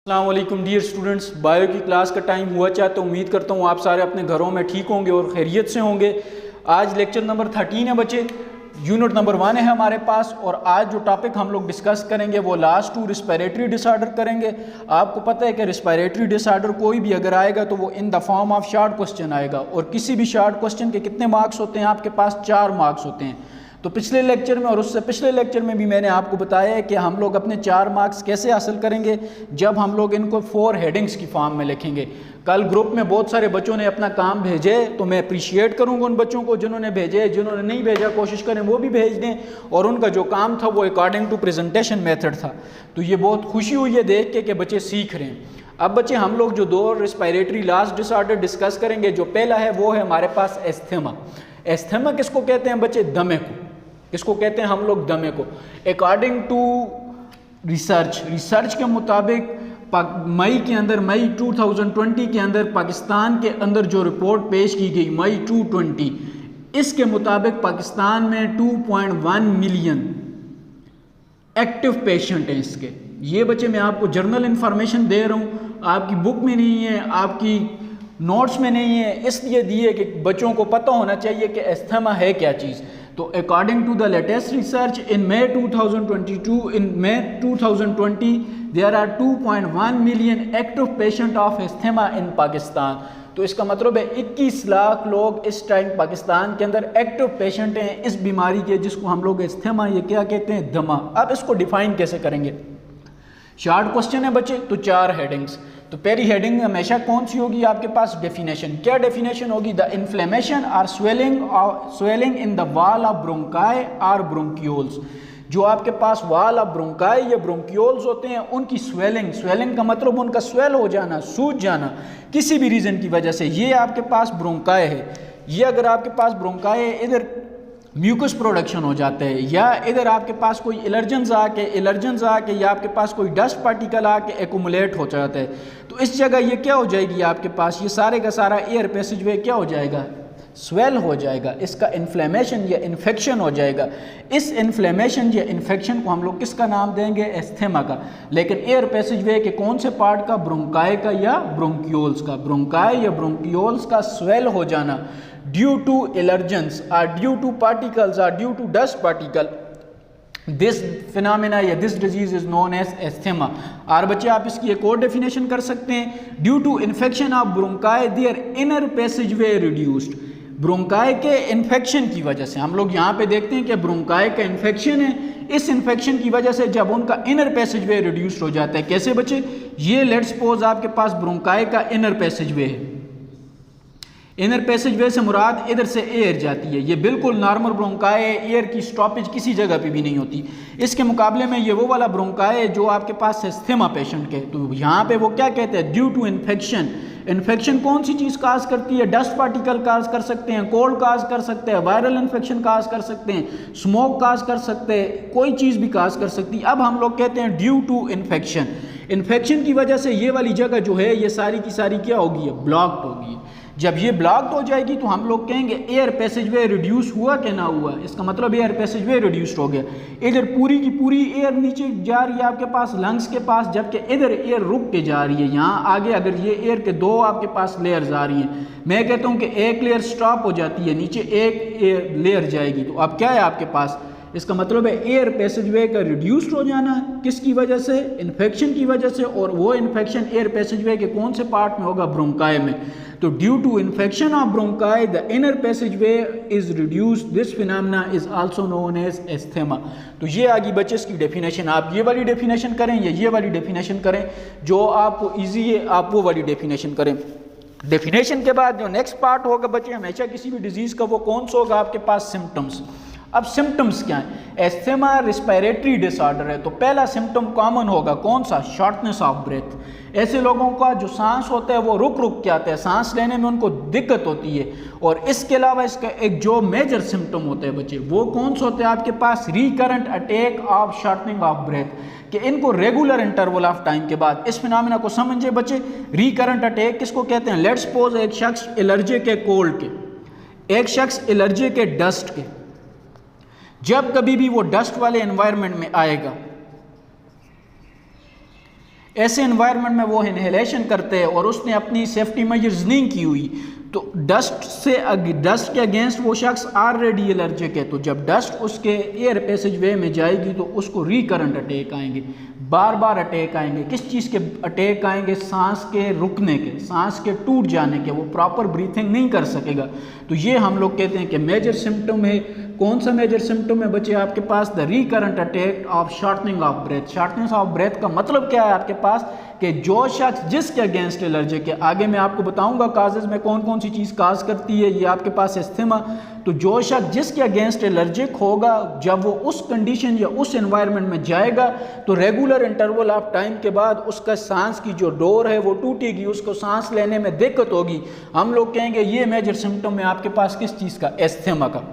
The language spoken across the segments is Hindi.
अस्सलाम वालेकुम डियर स्टूडेंट्स, बायो की क्लास का टाइम हुआ चाहे तो उम्मीद करता हूँ आप सारे अपने घरों में ठीक होंगे और खैरियत से होंगे। आज लेक्चर नंबर 13 है बच्चे, यूनिट नंबर 1 है हमारे पास। और आज जो टॉपिक हम लोग डिस्कस करेंगे वो लास्ट 2 रिस्पिरेटरी डिसऑर्डर करेंगे। आपको पता है कि रिस्पिरेटरी डिसऑर्डर कोई भी अगर आएगा तो वो in the form of short question आएगा, और किसी भी शॉर्ट क्वेश्चन के कितने मार्क्स होते हैं आपके पास? 4 मार्क्स होते हैं। तो पिछले लेक्चर में और उससे पिछले लेक्चर में भी मैंने आपको बताया है कि हम लोग अपने 4 मार्क्स कैसे हासिल करेंगे, जब हम लोग इनको 4 हेडिंग्स की फॉर्म में लिखेंगे। कल ग्रुप में बहुत सारे बच्चों ने अपना काम भेजे, तो मैं अप्रिशिएट करूंगा उन बच्चों को जिन्होंने भेजे। जिन्होंने नहीं भेजा कोशिश करें वो भी भेज दें, और उनका जो काम था वो अकॉर्डिंग टू प्रेजेंटेशन मेथड था। तो ये बहुत खुशी हुई है देख के कि बच्चे सीख रहे हैं। अब बच्चे हम लोग जो 2 रिस्पिरेटरी लास्ट डिसऑर्डर डिस्कस करेंगे, जो पहला है वो है हमारे पास एस्थमा। एस्थमा किसको कहते हैं बच्चे? दमे को। किसको कहते हैं हम लोग? दमे को। अकॉर्डिंग टू रिसर्च के मुताबिक मई 2020 के अंदर पाकिस्तान के अंदर जो रिपोर्ट पेश की गई मई 2020, इसके मुताबिक पाकिस्तान में 2.1 मिलियन एक्टिव पेशेंट हैं इसके। ये बच्चे मैं आपको जर्नल इंफॉर्मेशन दे रहा हूँ, आपकी बुक में नहीं है, आपकी नोट्स में नहीं है, इसलिए दिए कि बच्चों को पता होना चाहिए कि एस्थमा है क्या चीज़। तो according to the latest research in May 2020 there are 2.1 million active patient of asthma in Pakistan. तो इसका मतलब है 21 लाख लोग इस टाइम पाकिस्तान के अंदर एक्टिव पेशेंट हैं इस बीमारी के, जिसको हम लोग एस्थमा ये क्या कहते हैं? दमा। अब इसको डिफाइन कैसे करेंगे? शॉर्ट क्वेश्चन है बच्चे, तो 4 हेडिंग्स। तो पहली हेडिंग हमेशा कौन सी होगी आपके पास? डेफिनेशन। क्या डेफिनेशन होगी? द इन्फ्लेमेशन और swelling in the wall of bronchi और ब्रोंक्यूल्स। जो आपके पास वॉल ऑफ ब्रोंकाई या ब्रोंक्यूल्स होते हैं उनकी स्वेलिंग का मतलब उनका स्वेल हो जाना, सूज जाना किसी भी रीज़न की वजह से। ये आपके पास ब्रोंकाई है, ये अगर आपके पास ब्रोंकाई है, इधर म्यूकस प्रोडक्शन हो जाता है, या इधर आपके पास कोई एलर्जेंस आके या आपके पास कोई डस्ट पार्टिकल आके एक्यूमुलेट हो जाता है, तो इस जगह ये क्या हो जाएगी आपके पास? ये सारे का सारा एयर पैसेजवे क्या हो जाएगा? स्वेल हो जाएगा। इसका इन्फ्लेमेशन या इन्फेक्शन हो जाएगा। इस इन्फ्लेमेशन या इन्फेक्शन को हम लोग किसका नाम देंगे? एस्थमा का। लेकिन एयर पैसेजवे के कौन से पार्ट का? ब्रोंकाई का या ब्रोंक्यूल्स का। ब्रोंकाई या ब्रोंक्यूल्स का स्वेल हो जाना ड्यू टू एलर्जेंस और ड्यू टू पार्टिकल्स और due to dust particle, this phenomena या this disease is known as asthma. और बच्चे आप इसकी एक और डेफिनेशन कर सकते हैं, due to infection of bronchi there inner passageway reduced. Bronchi के इन्फेक्शन की वजह से हम लोग यहाँ पे देखते हैं कि ब्रोंकाई का इन्फेक्शन है, इस इन्फेक्शन की वजह से जब उनका इनर पैसेजवे रिड्यूस्ड हो जाता है। कैसे बच्चे? ये लेट्स सपोज आपके पास ब्रोंकाई का इनर पैसेजवे है। इनर पैसेजवे से मुराद इधर से एयर जाती है, ये बिल्कुल नॉर्मल ब्रोंकाई है, एयर की स्टॉपेज किसी जगह पे भी नहीं होती। इसके मुकाबले में ये वो वाला ब्रोंकाई है जो आपके पास एस्थमा पेशेंट के। तो यहाँ पे वो क्या कहते हैं? Due to infection. इन्फेक्शन कौन सी चीज़ काज करती है? डस्ट पार्टिकल काज कर सकते हैं, कोल्ड काज कर सकते हैं, वायरल इन्फेक्शन काज कर सकते हैं, स्मोक काज कर सकते हैं, कोई चीज़ भी काज कर सकती है। अब हम लोग कहते हैं ड्यू टू इन्फेक्शन। इन्फेक्शन की वजह से ये वाली जगह जो है ये सारी की सारी क्या होगी? ब्लॉक्ड होगी। जब ये ब्लॉक्ड हो जाएगी तो हम लोग कहेंगे एयर पैसेजवे रिड्यूस हुआ कि ना हुआ। इसका मतलब एयर पैसेजवे रिड्यूस्ड हो गया। इधर पूरी की पूरी एयर नीचे जा रही है आपके पास लंग्स के पास, जबकि इधर एयर रुक के जा रही है। यहाँ आगे अगर ये एयर के 2 आपके पास लेयर्स आ रही हैं, मैं कहता हूँ कि एक लेयर स्टॉप हो जाती है, नीचे एक लेयर जाएगी। तो अब क्या है आपके पास? इसका मतलब है एयर पैसेजवे का रिड्यूस्ड हो जाना। किसकी वजह से? इन्फेक्शन की वजह से। और वो इन्फेक्शन एयर पैसेजवे के कौन से पार्ट में होगा? ब्रोंकाई में। तो due to infection of bronchi the inner passageway is reduced, this phenomena is also known as asthma. तो ये आगे बच्चे इसकी डेफिनेशन। आप ये वाली डेफिनेशन करें या ये वाली डेफिनेशन करें, जो आपको ईजी है आप वो वाली डेफिनेशन करें। डेफिनेशन के बाद जो नेक्स्ट पार्ट होगा बच्चे हमेशा किसी भी डिजीज़ का, वो कौन सा होगा आपके पास? सिम्टम्स। अब सिम्टम्स क्या हैं? एस्थमा रिस्पिरेटरी डिसऑर्डर है, तो पहला सिम्टम कॉमन होगा कौन सा? Shortness of breath. ऐसे लोगों का जो सांस होता है वो रुक रुक के आता है, सांस लेने में उनको दिक्कत होती है। और इसके अलावा इसका एक जो मेजर सिम्टम होते हैं बच्चे, वो कौन सा होते हैं आपके पास? Recurrent attack of shortening of breath, कि इनको रेगुलर इंटरवल ऑफ टाइम के बाद इस फिनोमेना को समझे बच्चे। रिकरेंट अटैक किसको कहते हैं? लेट्स सपोज एक शख्स एलर्जी के कोल्ड के, एक शख्स एलर्जी के डस्ट के, जब कभी भी वो डस्ट वाले एनवायरनमेंट में आएगा, ऐसे एनवायरनमेंट में वो इनहेलेशन करते हैं और उसने अपनी सेफ्टी मेजर्स नहीं की हुई, तो डस्ट के अगेंस्ट वो शख्स ऑलरेडी एलर्जिक है, तो जब डस्ट उसके एयर पैसेज वे में जाएगी तो उसको रिकरेंट अटैक आएंगे, बार बार अटैक आएंगे। किस चीज़ के अटैक आएंगे? सांस के रुकने के, सांस के टूट जाने के, वो प्रॉपर ब्रीथिंग नहीं कर सकेगा। तो ये हम लोग कहते हैं कि मेजर सिम्टम है। कौन सा मेजर सिम्टम है बच्चे आपके पास? The recurrent attack of shortening of breath. Shortening of breath का मतलब क्या है आपके पास? कि जो शख्स जिसके अगेंस्ट एलर्जिक है, आगे मैं आपको बताऊंगा काजेज में कौन कौन सी चीज़ काज करती है, ये आपके पास एस्थमा। तो जो शख्स जिसके अगेंस्ट एलर्जिक होगा, जब वो उस कंडीशन या उस एनवायरनमेंट में जाएगा तो रेगुलर इंटरवल ऑफ टाइम के बाद उसका सांस की जो डोर है वो टूटेगी, उसको सांस लेने में दिक्कत होगी। हम लोग कहेंगे ये मेजर सिम्टम है आपके पास किस चीज़ का? एस्थमा का।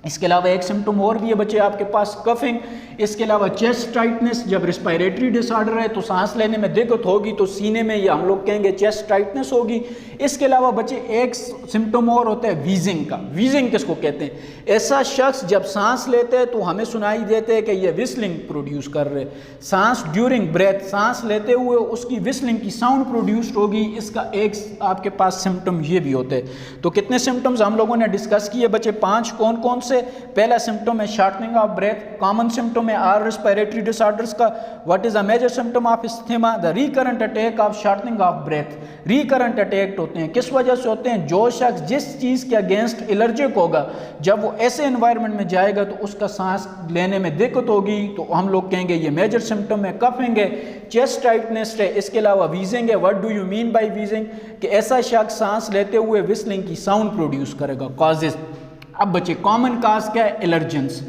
इसके अलावा एक सिम्टम और भी है बच्चे आपके पास, कफिंग। इसके अलावा चेस्ट टाइटनेस, जब रिस्पायरेटरी डिसऑर्डर है तो सांस लेने में दिक्कत होगी तो सीने में ये हम लोग कहेंगे चेस्ट टाइटनेस होगी। इसके अलावा बच्चे एक सिम्टम और होता है वीजिंग का। वीजिंग किसको कहते हैं? ऐसा शख्स जब सांस लेते हैं तो हमें सुनाई देते हैं कि ये विस्लिंग प्रोड्यूस कर रहे, सांस ड्यूरिंग ब्रेथ, सांस लेते हुए उसकी विस्लिंग की साउंड प्रोड्यूस होगी। इसका एक आपके पास सिम्टम ये भी होते हैं। तो कितने सिम्टम्स हम लोगों ने डिस्कस किए बच्चे? 5। कौन कौन से? पहला सिम्टम है shortening of breath, common symptom है आर रेस्पिरेटरी डिसऑर्डर्स का। What is a major symptom of asthma? The recurrent attack of shortening of breath. Recurrent attack होते हैं, किस वजह से होते हैं? जो शख्स जिस चीज़ के अगेंस्ट एलर्जिक होगा, जब वो ऐसे एनवायरनमेंट में जाएगा तो उसका सांस लेने में दिक्कत होगी, तो हम लोग कहेंगे ये मेजर सिम्टम है। कफिंग है, चेस्ट टाइटनेस है, इसके अलावा वीजिंग है। What do you mean by wheezing? कि ऐसा शख्स सांस लेते हुए विस्लिंग की साउंड प्रोड्यूस करेगा। कॉजेज, अब बच्चे कॉमन काज क्या है? एलर्जेंस।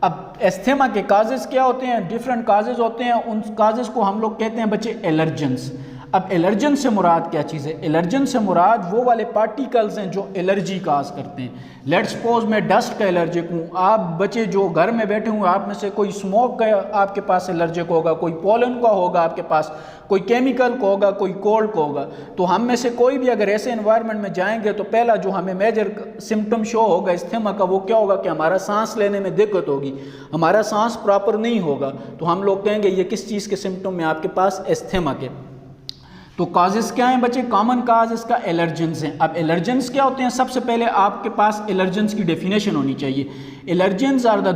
अब एस्थमा के काजेज क्या होते हैं? डिफरेंट काजेज होते हैं, उन काजेज को हम लोग कहते हैं बच्चे एलर्जेंस। अब एलर्जन से मुराद क्या चीज़ है? एलर्जन से मुराद वो वाले पार्टिकल्स हैं जो एलर्जी काज करते हैं। लेट्स सपोज मैं डस्ट का एलर्जिक हूँ, आप बच्चे जो घर में बैठे हुए आप में से कोई स्मोक का आपके पास एलर्जिक होगा, कोई पोलन का होगा आपके पास, कोई केमिकल को होगा, कोई कोल्ड को होगा। तो हम में से कोई भी अगर ऐसे एनवायरनमेंट में जाएंगे तो पहला जो हमें मेजर सिम्टम शो होगा एस्थमा का, वो क्या होगा? कि हमारा सांस लेने में दिक्कत होगी, हमारा सांस प्रॉपर नहीं होगा। तो हम लोग कहेंगे ये किस चीज़ के सिम्टम है आपके पास? एस्थमा के। तो काजेस क्या हैं बच्चे? कॉमन काज इसका एलर्जेंस हैं। अब एलर्जेंस क्या होते हैं? सबसे पहले आपके पास एलर्जेंस की डेफिनेशन होनी चाहिए। Allergens are the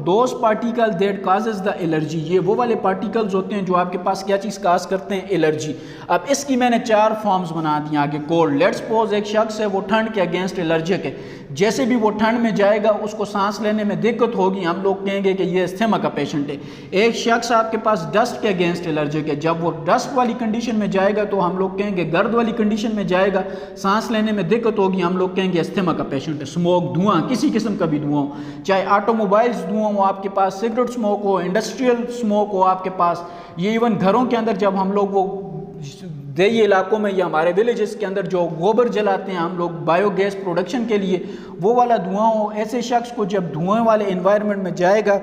those particle that causes the allergy. ये वो वाले पार्टिकल्स होते हैं जो आपके पास क्या चीज़ काज करते हैं? एलर्जी। अब इसकी मैंने 4 फॉर्म्स बना दी आगे। कोल्ड, लेट्स सपोज एक शख्स है वो ठंड के अगेंस्ट एलर्जिक है, जैसे भी वो ठंड में जाएगा उसको सांस लेने में दिक्कत होगी, हम लोग कहेंगे कि ये एस्थमा का पेशेंट है। एक शख्स आपके पास डस्ट के अगेंस्ट एलर्जिक है, जब वो डस्ट वाली कंडीशन में जाएगा तो हम लोग कहेंगे, गर्द वाली कंडीशन में जाएगा सांस लेने में दिक्कत होगी, हम लोग कहेंगे एस्थमा का पेशेंट है। स्मोक, धुआं, किसी किस्म का भी धुआं हो, चाहे ऑटोमोबाइल्स धुआं हो आपके पास, सिगरेट स्मोक हो, इंडस्ट्रियल स्मोक हो आपके पास, ये इवन घरों के अंदर जब हम लोग वो देही इलाकों में या हमारे विलेजेस के अंदर जो गोबर जलाते हैं हम लोग बायोगैस प्रोडक्शन के लिए, वो वाला धुआं हो, ऐसे शख्स को जब धुआं वाले एनवायरनमेंट में जाएगा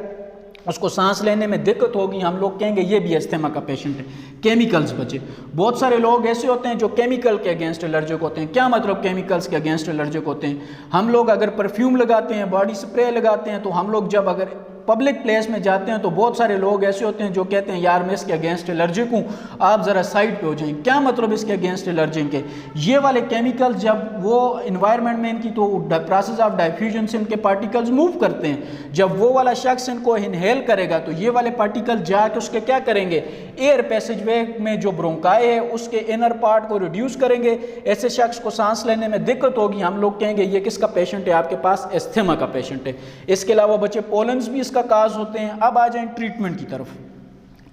उसको सांस लेने में दिक्कत होगी, हम लोग कहेंगे ये भी एस्थमा का पेशेंट है। केमिकल्स बचे, बहुत सारे लोग ऐसे होते हैं जो केमिकल के अगेंस्ट एलर्जिक होते हैं। क्या मतलब केमिकल्स के अगेंस्ट एलर्जिक होते हैं? हम लोग अगर परफ्यूम लगाते हैं, बॉडी स्प्रे लगाते हैं, तो हम लोग जब अगर पब्लिक प्लेस में जाते हैं तो बहुत सारे लोग ऐसे होते हैं जो कहते हैं यार मैं इसके अगेंस्ट एलर्जिक हूँ, आप ज़रा साइड पे हो जाएं। क्या मतलब इसके अगेंस्ट एलर्जिक के? ये वाले केमिकल्स जब वो इन्वायरमेंट में इनकी तो प्रोसेस ऑफ डाइफ्यूजन से इनके पार्टिकल्स मूव करते हैं, जब वो वाला शख्स इनको इनहेल करेगा तो ये वाले पार्टिकल जाके उसके क्या करेंगे? एयर पैसेज वे में जो ब्रोंकाई है उसके इनर पार्ट को रिड्यूस करेंगे, ऐसे शख्स को सांस लेने में दिक्कत होगी, हम लोग कहेंगे ये किसका पेशेंट है? आपके पास एस्थमा का पेशेंट है। इसके अलावा बच्चे पोलन्स भी का काज होते हैं। अब आ जाएं ट्रीटमेंट की तरफ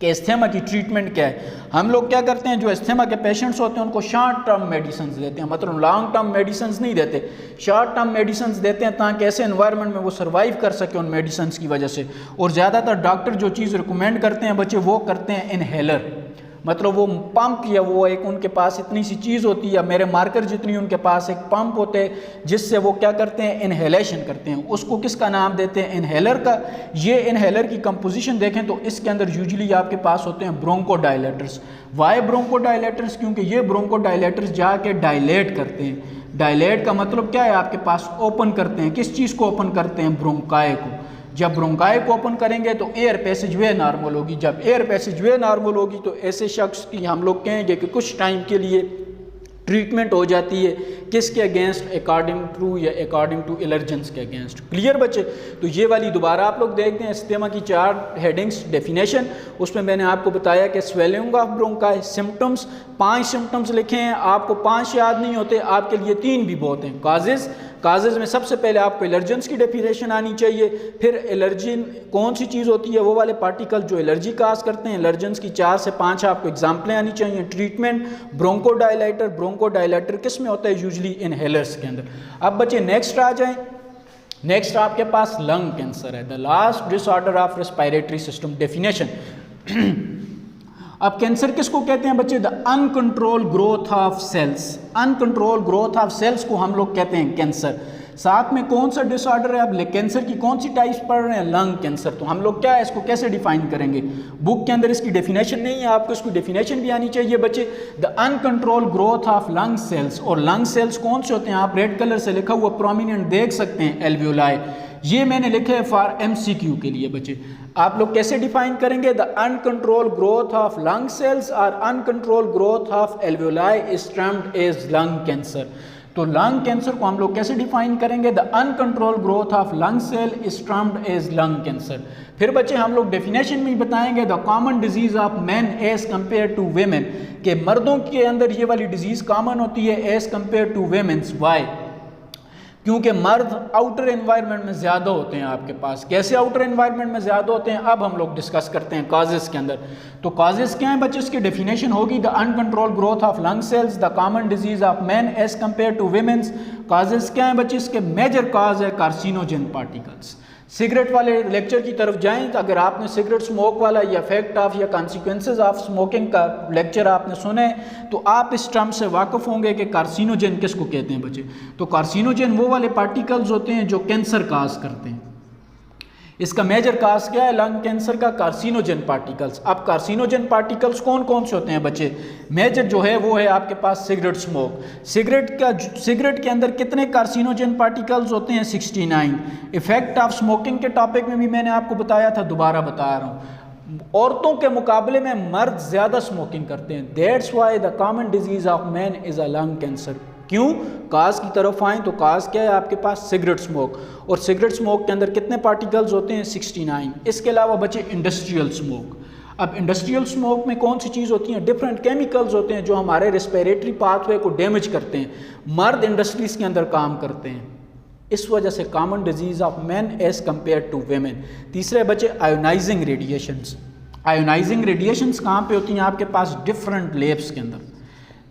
कि एस्थमा की ट्रीटमेंट क्या है। हम लोग क्या करते हैं, जो एस्थमा के पेशेंट्स होते हैं उनको शॉर्ट टर्म मेडिसिन देते हैं, मतलब लॉन्ग टर्म मेडिसिन नहीं देते, शॉर्ट टर्म मेडिसिन देते हैं ताकि ऐसे एनवायरनमेंट में वो सर्वाइव कर सके उन मेडिसिन की वजह से। और ज़्यादातर डॉक्टर जो चीज़ रिकमेंड करते हैं बच्चे वो करते हैं इनहेलर, मतलब वो पंप या वो एक उनके पास इतनी सी चीज़ होती है, मेरे मार्कर जितनी उनके पास एक पंप होते हैं जिससे वो क्या करते हैं? इनहेलेशन करते हैं। उसको किसका नाम देते हैं? इनहेलर का। ये इनहेलर की कंपोजिशन देखें तो इसके अंदर यूजुअली आपके पास होते हैं ब्रोंकोडायलेटर्स। Y bronchodilators? क्योंकि ये ब्रोंकोडायलेटर्स जाके डायलेट करते हैं। डायलेट का मतलब क्या है? आपके पास ओपन करते हैं। किस चीज़ को ओपन करते हैं? ब्रोंकाई को। जब ब्रोंकाई को ओपन करेंगे तो एयर पैसेजवे नॉर्मल होगी। जब एयर पैसेजवे नॉर्मल होगी तो ऐसे शख्स की हम लोग कहेंगे कि कुछ टाइम के लिए ट्रीटमेंट हो जाती है किसके अगेंस्ट, अकॉर्डिंग टू या अकॉर्डिंग टू एलर्जेंस के अगेंस्ट। क्लियर बच्चे? तो ये वाली दोबारा आप लोग देखते हैं इस्तेमा की 4 हेडिंग्स डेफिनेशन। उसमें मैंने आपको बताया कि swelling of bronchi, symptoms, 5 symptoms लिखे हैं, आपको 5 याद नहीं होते, आपके लिए 3 भी बहुत हैं। काजेज़ में सबसे पहले आपको एलर्जेंस की डेफिनेशन आनी चाहिए, फिर एलर्जी कौन सी चीज़ होती है, वो वाले पार्टिकल जो एलर्जी काज करते हैं, एलर्जेंस की 4 से 5 आपको एग्जाम्पलें आनी चाहिए। ट्रीटमेंट, ब्रोंकोडायलेटर किस में होता है, यूजली इनहेलर्स के अंदर। अब बच्चे नेक्स्ट आ जाएं, नेक्स्ट आपके पास लंग कैंसर है, the last disorder of respiratory system definition. अब कैंसर किसको कहते हैं बच्चे, the uncontrol growth of cells. Uncontrol growth of cells को हम लोग कहते हैं कैंसर। साथ में कौन सा डिसऑर्डर है, अब कैंसर की कौन सी टाइप्स पढ़ रहे हैं, लंग कैंसर। तो हम लोग क्या है इसको कैसे डिफाइन करेंगे, बुक के अंदर इसकी डेफिनेशन नहीं है, आपको इसकी डेफिनेशन भी आनी चाहिए बच्चे। The uncontrol growth of lung cells, और लंग सेल्स कौन से होते हैं, आप रेड कलर से लिखा हुआ प्रोमिनेंट देख सकते हैं, एल्वियोलाई। ये मैंने लिखे है फॉर MCQ के लिए बच्चे। आप लोग कैसे डिफाइन करेंगे, the uncontrol growth of lung cells और uncontrol growth of alveoli is termed as lung cancer. तो लंग कैंसर को हम लोग कैसे डिफाइन करेंगे, the uncontrol growth of lung cell is termed as lung cancer. फिर बच्चे हम लोग डेफिनेशन में बताएंगे, the common disease of man as compare to women, के मर्दों के अंदर ये वाली डिजीज कॉमन होती है as compare to womens. Why? क्योंकि मर्द आउटर एनवायरनमेंट में ज़्यादा होते हैं आपके पास। कैसे आउटर एनवायरनमेंट में ज़्यादा होते हैं, अब हम लोग डिस्कस करते हैं काजेज़ के अंदर। तो काजेज़ क्या हैं बच्चे, इसकी डेफिनेशन होगी, the uncontrol growth of lung cells, the common disease of man as compare to womens. Causes क्या हैं बच्चे, इसके मेजर काज है कार्सिनोजन पार्टिकल्स। सिगरेट वाले लेक्चर की तरफ जाएं, तो अगर आपने सिगरेट स्मोक वाला या इफेक्ट ऑफ या कॉन्सिक्वेंसेज ऑफ स्मोकिंग का लेक्चर आपने सुने तो आप इस टर्म से वाकिफ़ होंगे कि कार्सिनोजन किसको कहते हैं बच्चे। तो कार्सिनोजन वो वाले पार्टिकल्स होते हैं जो कैंसर काज करते हैं। इसका मेजर काज क्या है लंग कैंसर का, कार्सिनोजन पार्टिकल्स। अब कार्सिनोजन पार्टिकल्स कौन कौन से होते हैं बच्चे, मेजर जो है वो है आपके पास सिगरेट स्मोक। सिगरेट के अंदर कितने कार्सिनोजन पार्टिकल्स होते हैं, 69। इफेक्ट ऑफ स्मोकिंग के टॉपिक में भी मैंने आपको बताया था, दोबारा बता रहा हूँ, औरतों के मुकाबले में मर्द ज़्यादा स्मोकिंग करते हैं। That's why the common disease of man is a lung cancer. क्यों, काज की तरफ आएँ तो काज क्या है आपके पास, सिगरेट स्मोक। और सिगरेट स्मोक के अंदर कितने पार्टिकल्स होते हैं, 69। इसके अलावा बचे इंडस्ट्रियल स्मोक। अब इंडस्ट्रियल स्मोक में कौन सी चीज़ होती है, डिफरेंट केमिकल्स होते हैं जो हमारे रेस्पिरेटरी पाथवे को डैमेज करते हैं। मर्द इंडस्ट्रीज़ के अंदर काम करते हैं, इस वजह से common disease of man as compare to women. तीसरे बचे आयोनाइजिंग रेडिएशंस। आयोनाइजिंग रेडिएशंस कहाँ पे होती हैं आपके पास, डिफरेंट लैब्स के अंदर,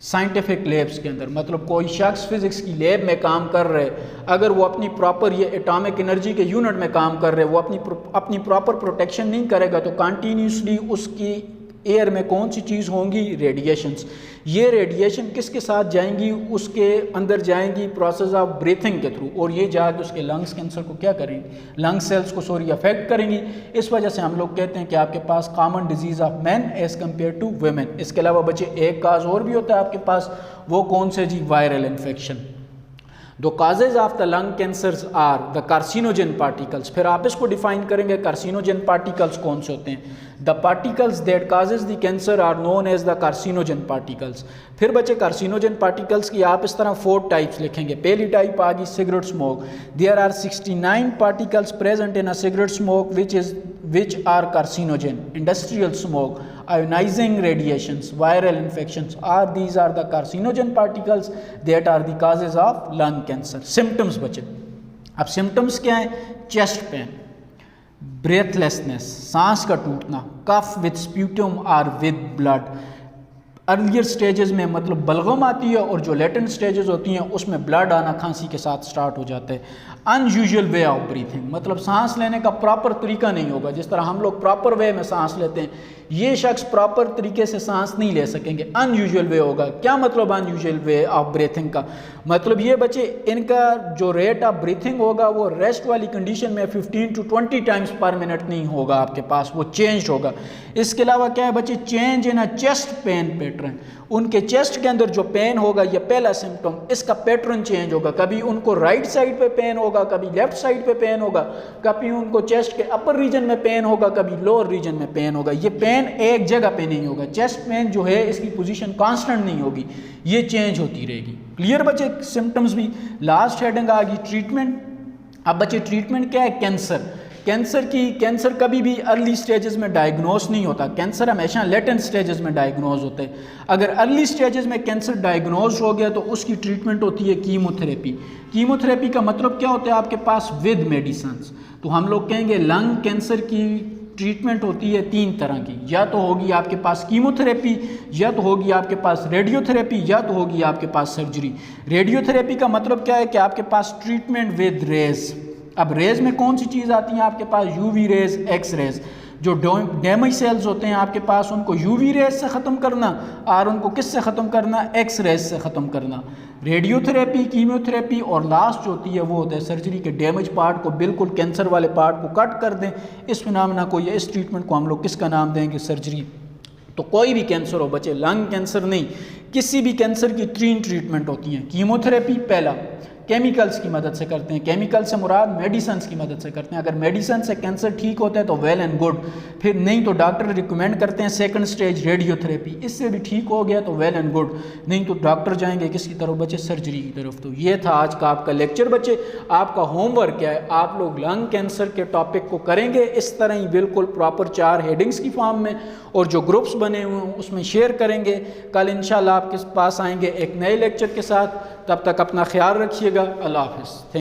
साइंटिफिक लैब्स के अंदर। मतलब कोई शख्स फिज़िक्स की लैब में काम कर रहे, अगर वो अपनी प्रॉपर ये एटॉमिक एनर्जी के यूनिट में काम कर रहे, वो अपनी प्रॉपर प्रोटेक्शन नहीं करेगा तो कंटिन्यूसली उसकी एयर में कौन सी चीज़ होंगी, रेडिएशंस। ये रेडिएशन किसके साथ जाएंगी, उसके अंदर जाएंगी प्रोसेस ऑफ ब्रीथिंग के थ्रू, और ये जाकर उसके लंग्स कैंसर को क्या करेंगी, लंग सेल्स को अफेक्ट करेंगी। इस वजह से हम लोग कहते हैं कि आपके पास common disease of man as compare to women. इसके अलावा बच्चे एक काज और भी होता है आपके पास, वो कौन से जी, viral infection. The causes of the lung cancers are the carcinogen particles. फिर आप इसको डिफाइन करेंगे, कार्सिनोजन पार्टिकल्स कौन से होते हैं, the particles that causes the cancer are known as the carcinogen particles. फिर बच्चे कार्सिनोजन पार्टिकल्स की आप इस तरह 4 टाइप्स लिखेंगे। पहली टाइप आ गई cigarette smoke. There are 69 particles present in a cigarette smoke which are carcinogen. Industrial smoke, ionizing radiations, viral infections, these are the carcinogen particles that are the causes of lung cancer. Symptoms बचे, अब symptoms क्या है, chest pain, breathlessness, सांस का टूटना, cough with sputum or with blood. Earlier stages में मतलब बलगम आती है, और जो लेटेंट स्टेजेस होती हैं उसमें ब्लड आना खांसी के साथ स्टार्ट हो जाता है। अनयूजुअल वे ऑफ ब्रीथिंग, मतलब सांस लेने का प्रॉपर तरीका नहीं होगा। जिस तरह हम लोग प्रॉपर वे में सांस लेते हैं, ये शख्स प्रॉपर तरीके से सांस नहीं ले सकेंगे, अनयूजुअल वे होगा। क्या मतलब अनयूजुअल वे ऑफ ब्रीथिंग का, मतलब ये बच्चे इनका जो रेट ऑफ ब्रीथिंग होगा वो रेस्ट वाली कंडीशन में 15 to 20 टाइम्स पर मिनट नहीं होगा आपके पास, वो चेंज होगा। इसके अलावा क्या है बच्चे, change in a chest pain pattern. Indicator हैं। उनके चेस्ट के अंदर जो पेन होगा, ये पहला सिम्टम, इसका पैटर्न चेंज होगा। कभी उनको राइट साइड पे पेन होगा, कभी लेफ्ट साइड पे पेन होगा, कभी उनको चेस्ट के अपर रीजन में पेन होगा, कभी लोअर रीजन में पेन होगा। ये पेन एक जगह पे नहीं होगा। चेस्ट पेन जो है इसकी पोजीशन कांस्टेंट नहीं होगी, ये चेंज होती रहेगी। क्लियर बच्चे? सिम्टम्स भी। लास्ट हेडिंग आ गई ट्रीटमेंट। अब बच्चे ट्रीटमेंट क्या है? कैंसर कभी भी अर्ली स्टेजेस में डायग्नोज नहीं होता। कैंसर हमेशा लेटेंट स्टेजेस में डायग्नोज होते हैं। अगर अर्ली स्टेजेस में कैंसर डायग्नोज हो गया तो उसकी ट्रीटमेंट होती है कीमोथेरेपी। कीमोथेरेपी का मतलब क्या होता है आपके पास? With medicines. तो हम लोग कहेंगे लंग कैंसर की ट्रीटमेंट होती है 3 तरह की। या तो होगी आपके पास कीमोथेरेपी, या तो होगी आपके पास रेडियोथेरेपी, या तो होगी आपके पास सर्जरी। रेडियोथेरेपी का मतलब क्या है कि आपके पास ट्रीटमेंट विद रेज। अब रेज में कौन सी चीज़ आती है आपके पास? UV rays, X rays. जो डैमेज सेल्स होते हैं आपके पास, उनको यूवी रेज से ख़त्म करना और उनको किस से ख़त्म करना? एक्स रेज से ख़त्म करना। रेडियोथेरेपी, कीमोथेरेपी और लास्ट जो होती है वो होता है सर्जरी के डैमेज पार्ट को, बिल्कुल कैंसर वाले पार्ट को कट कर दें। इस फिनोमेना को, या इस ट्रीटमेंट को हम लोग किसका नाम देंगे? सर्जरी। तो कोई भी कैंसर हो बच्चे, लंग कैंसर नहीं, किसी भी कैंसर की 3 ट्रीटमेंट होती हैं। कीमोथेरेपी पहला केमिकल्स की मदद से करते हैं। केमिकल से मुराद मेडिसिन की मदद से करते हैं। अगर मेडिसिन से कैंसर ठीक होता है तो वेल एंड गुड, फिर नहीं तो डॉक्टर रिकमेंड करते हैं सेकंड स्टेज रेडियोथेरेपी। इससे भी ठीक हो गया तो वेल एंड गुड, नहीं तो डॉक्टर जाएंगे किसकी तरफ बच्चे? सर्जरी की तरफ। तो ये था आज का आपका लेक्चर बच्चे। आपका होमवर्क क्या है? आप लोग लंग कैंसर के टॉपिक को करेंगे इस तरह ही, बिल्कुल प्रॉपर 4 हेडिंग्स की फॉर्म में, और जो ग्रुप्स बने हुए हैं उसमें शेयर करेंगे। कल इंशाल्लाह आपके पास आएंगे एक नए लेक्चर के साथ। तब तक अपना ख्याल रखिएगा। अल्लाह हाफ़िज़।